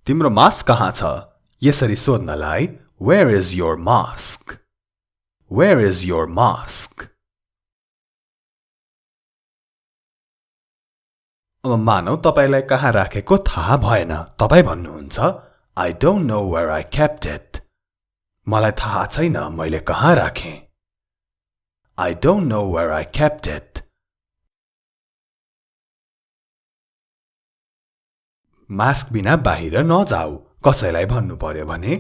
तिम्रो मास्क कहाँ छ? यसरी सोध्नलाई Where is your mask? Where is your mask? अब मानौ तपाईलाई कहाँ राखेको थाहा भएन तपाई भन्नुहुन्छ I don't know where I kept it. मलाई थाहा छैन मैले कहाँ राखेँ. I don't know where I kept it. Mask बिना बाहिर नजाऊ कसैलाई भन्नु पर्यो भने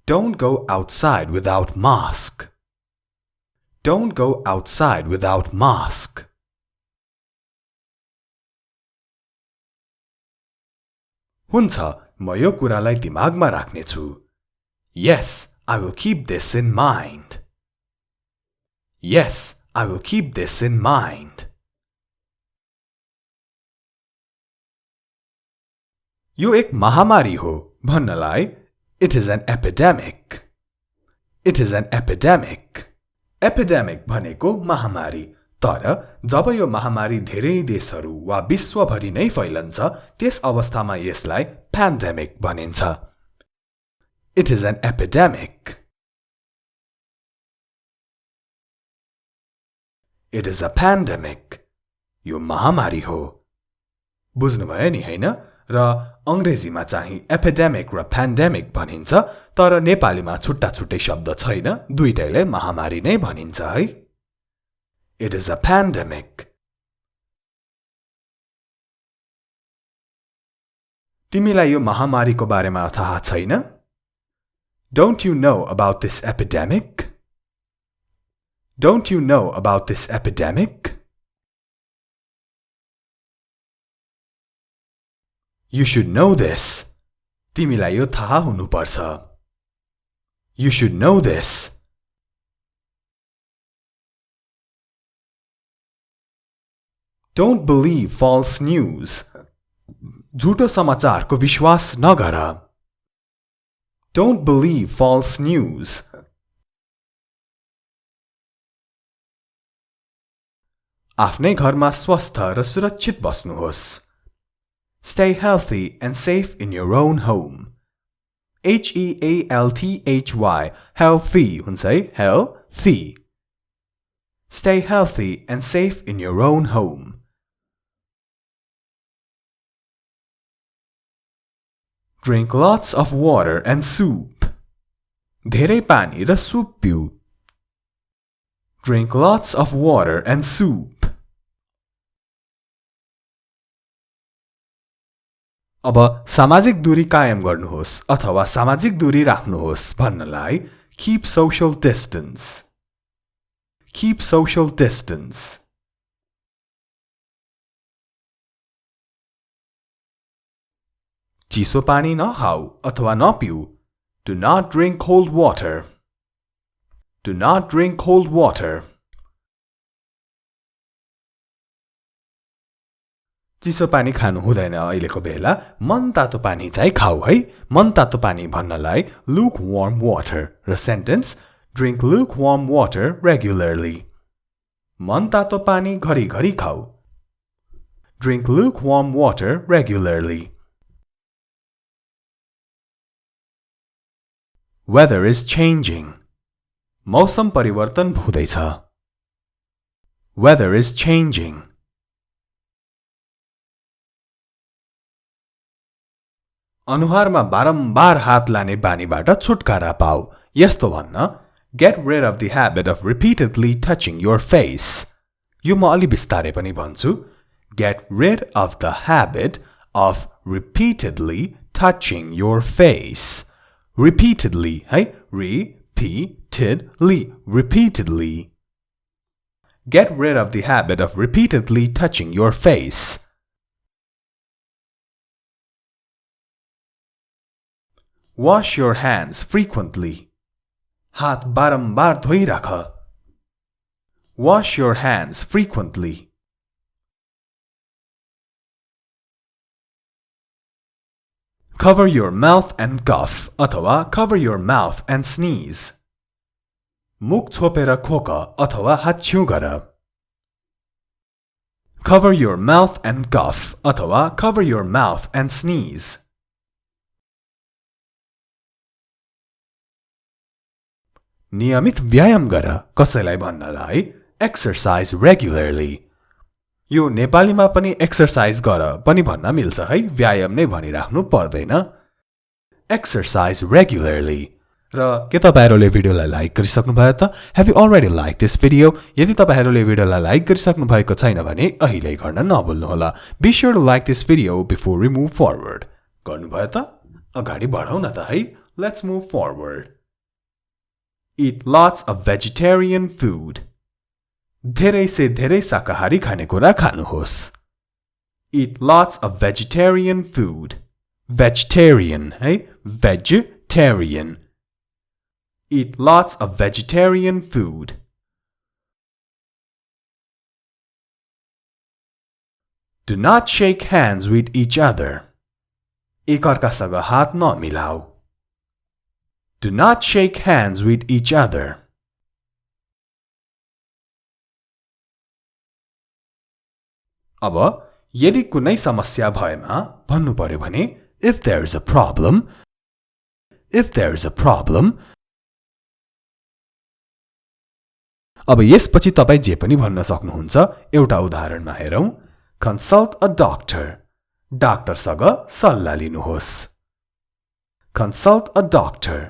Don't go outside without mask. Don't go outside without mask. हुन्छ म यो कुरालाई दिमागमा राख्नेछु. Yes, I will keep this in mind. Yes, I will keep this in mind. यो एक महामारी हो भन्नलाई It is an epidemic. It is an epidemic. Epidemic भनेको महामारी. तर जब यो महामारी धेरै देशहरू वा विश्वभरि नै फैलन्छ त्यस अवस्थामा यसलाई pandemic भनिन्छ. It is an epidemic. It is a pandemic. यो महामारी हो. बुझ्नुभयो नि हैन? र अंग्रेजीमा चाहिँ epidemic र pandemic भनिन्छ तर नेपालीमा छुट्टा छुट्टै शब्द छैन दुईटैले महामारी नै भनिन्छ है. It is a pandemic. तिमीलाई यो महामारीको बारेमा थाहा छैन? Don't you know about this epidemic? Don't you know about this epidemic? You should know this. तिमीलाई यो थाहा हुनुपर्छ. You should know this. Don't believe false news. झुटो समाचारको विश्वास नगर. Don't believe false news. आफ्नै घरमा स्वस्थ र सुरक्षित बस्नुहोस्. Stay healthy and safe in your own home. Healthy, healthy हुन्छ है, healthy. Stay healthy and safe in your own home. Drink lots of water and soup. धेरै पानी र सुप पिऊ. Drink lots of water and soup. अब सामाजिक दूरी कायम गर्नुहोस् अथवा सामाजिक दूरी राख्नुहोस् भन्नलाई keep social distance. Keep social distance. चिसो पानी नखाऊ अथवा नपिऊ. Do not drink cold water. Do not drink cold water. चिसो पानी खानु हुँदैन अहिलेको बेला मन तातो पानी चाहिँ खाऊ है. मन तातो पानी भन्नलाई lukewarm water र sentence drink lukewarm water regularly. मन तातो पानी घरिघरि खाऊ. Drink lukewarm water regularly. Weather is changing. मौसम परिवर्तन हुँदैछ. Weather is changing. अनुहारमा बारम्बार हात लाने बानीबाट छुटकारा पाऊ. यस्तो भन्न Get rid of the habit of repeatedly touching your face. यो म अलि बिस्तारै पनि भन्छु. Get rid of the habit of repeatedly touching your face. Repeatedly, है? Repeatedly. Repeatedly. Get rid of the habit of repeatedly touching your face. Wash your hands frequently. हात बारम्बार धोइराख. Wash your hands frequently. Cover your mouth and cough अथवा cover your mouth and sneeze. मुख छोपेर खोक अथवा हाच्छिउँ गर. Cover your mouth and cough अथवा cover your mouth and sneeze. नियमित व्यायाम गर कसैलाई भन्नलाई exercise regularly. यो नेपालीमा पनि exercise गर पनि भन्न मिल्छ है, व्यायाम नै भनिराख्नु पर्दैन. Exercise regularly. र के तपाईहरुले भिडियोलाई लाइक गरिसक्नु भयो त? Have you already liked this video? यदि तपाईहरुले भिडियोलाई लाइक गरिसक्नु भएको छैन भने अहिले गर्न नभुल्नु होला. Be sure to like this video before we move forward. गर्नु भयो त? अगाडि बढौं न त है. Let's move forward. Eat lots of vegetarian food. धेरै से धेरै शाकाहारी खानेकुरा खानुहोस्. Eat lots of vegetarian food. Vegetarian, है? Vegetarian. Eat lots of vegetarian food. Do not shake hands with each other. एकअर्कासँग हात नमिलाऊ. Do not shake hands with each other. अब यदि कुनै समस्या भएमा भन्नु पर्यो भने if there is a problem, if there is a problem. अब यसपछि तपाई जे पनि भन्न सक्नुहुन्छ. एउटा उदाहरणमा हेरौं. Consult a doctor. डाक्टरसँग सल्लाह लिनुहोस्. Consult a doctor.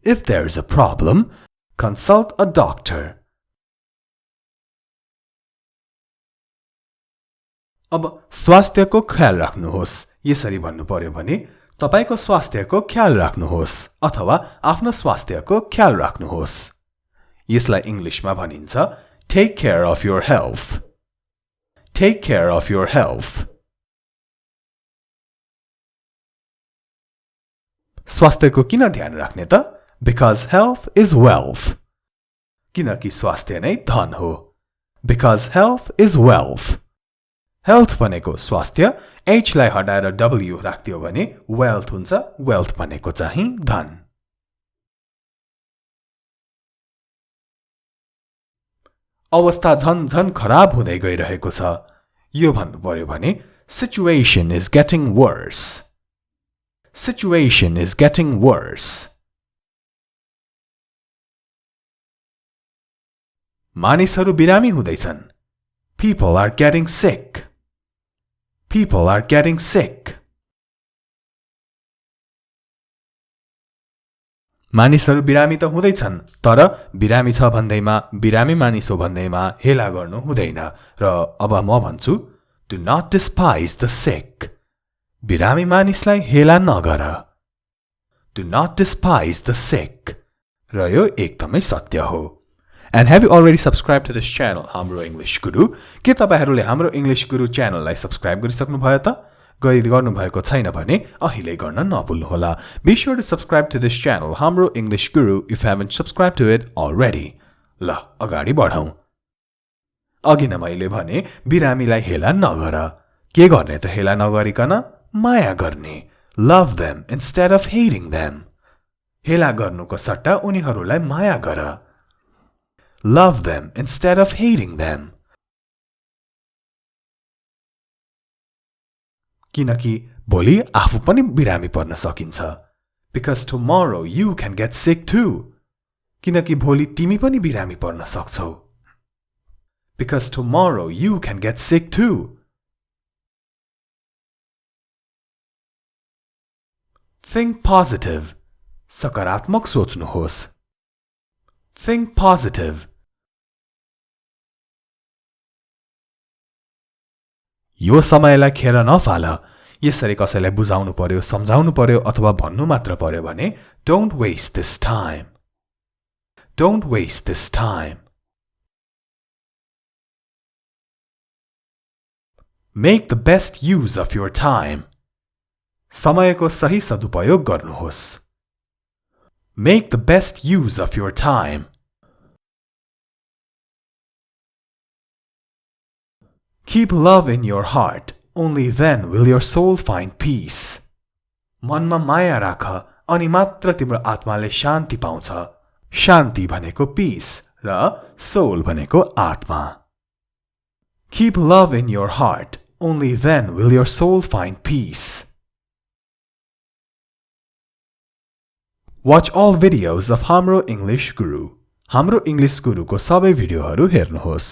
If there is a problem, consult a doctor. अब स्वास्थ्यको ख्याल राख्नुहोस्. यसरी भन्नु पर्यो भने तपाईको स्वास्थ्यको ख्याल राख्नुहोस् अथवा आफ्नो स्वास्थ्यको ख्याल राख्नुहोस्. यसलाई इंग्लिशमा भनिन्छ take care of your health. Take care of your health. स्वास्थ्यको किन ध्यान राख्ने त? Because health is wealth. किनकि स्वास्थ्य नै धन हो. Because health is wealth. Health भनेको स्वास्थ्य, H लाई हटाएर W राख्दियो भने wealth हुन्छ. Wealth भनेको चाहिँ धन. अवस्था झन खराब हुँदै गइरहेको छ. यो भन्नु पर्यो भने situation is getting worse. Situation is getting worse. मानिसहरू बिरामी हुँदैछन्. People are getting sick. People are getting sick. मानिसहरू बिरामी त हुँदैछन्, तर बिरामी छ भन्दैमा बिरामी मानिस हो भन्दैमा हेला गर्नु हुँदैन. र अब म भन्छु do not despise the sick. बिरामी मानिसलाई हेला नगर. Do not despise the sick. र यो एकदमै सत्य हो. And have you already subscribed to this channel, Hamro English Guru? के तपाईहरुले हाम्रो English Guru च्यानललाई सब्स्क्राइब गरिसक्नु भयो त? गर्नु भएको छैन भने अहिले गर्न नभुल्नु होला. Be sure to subscribe to this channel, Hamro English Guru, if you haven't subscribed to it already. ल अगाडि बढौं. अघि न मैले भने बिरामीलाई हेला नगर. के गर्ने त हेला नगरिकन? माया गर्ने. Love them instead of hating them. हेला गर्नुको सट्टा उनीहरूलाई माया गर. Love them instead of hating them. किनकि भोलि आफू पनि बिरामी पर्न सकिन्छ. Because tomorrow you can get sick too. किनकि भोलि तिमी पनि बिरामी पर्न सक्छौ. Because tomorrow you can get sick too. Think positive. सकारात्मक सोच्नुहोस्. Think positive. यो समयलाई खेर नफाल. यसरी कसैलाई बुझाउनु पर्यो, सम्झाउनु पर्यो अथवा भन्नु मात्र पर्यो भने don't waste this time. Don't waste this time. Make the best use of your time. समयको सही सदुपयोग गर्नुहोस्. Make the best use of your time. Keep love in your heart. Only then will your soul find peace. मनमा माया राख, अनि मात्र तिम्रो आत्माले शान्ति पाउँछ. शान्ति भनेको peace र soul भनेको आत्मा. Keep love in your heart. Only then will your soul find peace. Watch all videos of Hamro English Guru. हाम्रो English गुरुको सबै भिडियोहरू हेर्नुहोस्.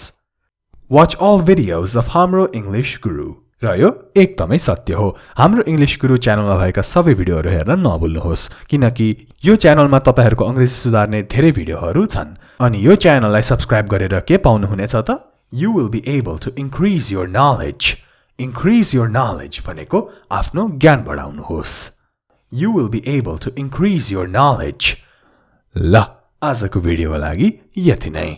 Watch all videos of Hamro English Guru. र यो एकदमै सत्य हो. हाम्रो English Guru च्यानलमा भएका सबै भिडियोहरू हेर्न नभुल्नुहोस् किनकि यो च्यानलमा तपाईहरुको अंग्रेजी सुधार्ने धेरै भिडियोहरू छन्. अनि यो च्यानललाई सब्स्क्राइब गरेर के पाउनु हुनेछ त? You will be able to increase your knowledge. Increase your knowledge भनेको आफ्नो ज्ञान बढाउनुहोस्. You will be able to increase your knowledge. ल आजको भिडियोको लागि यति नै.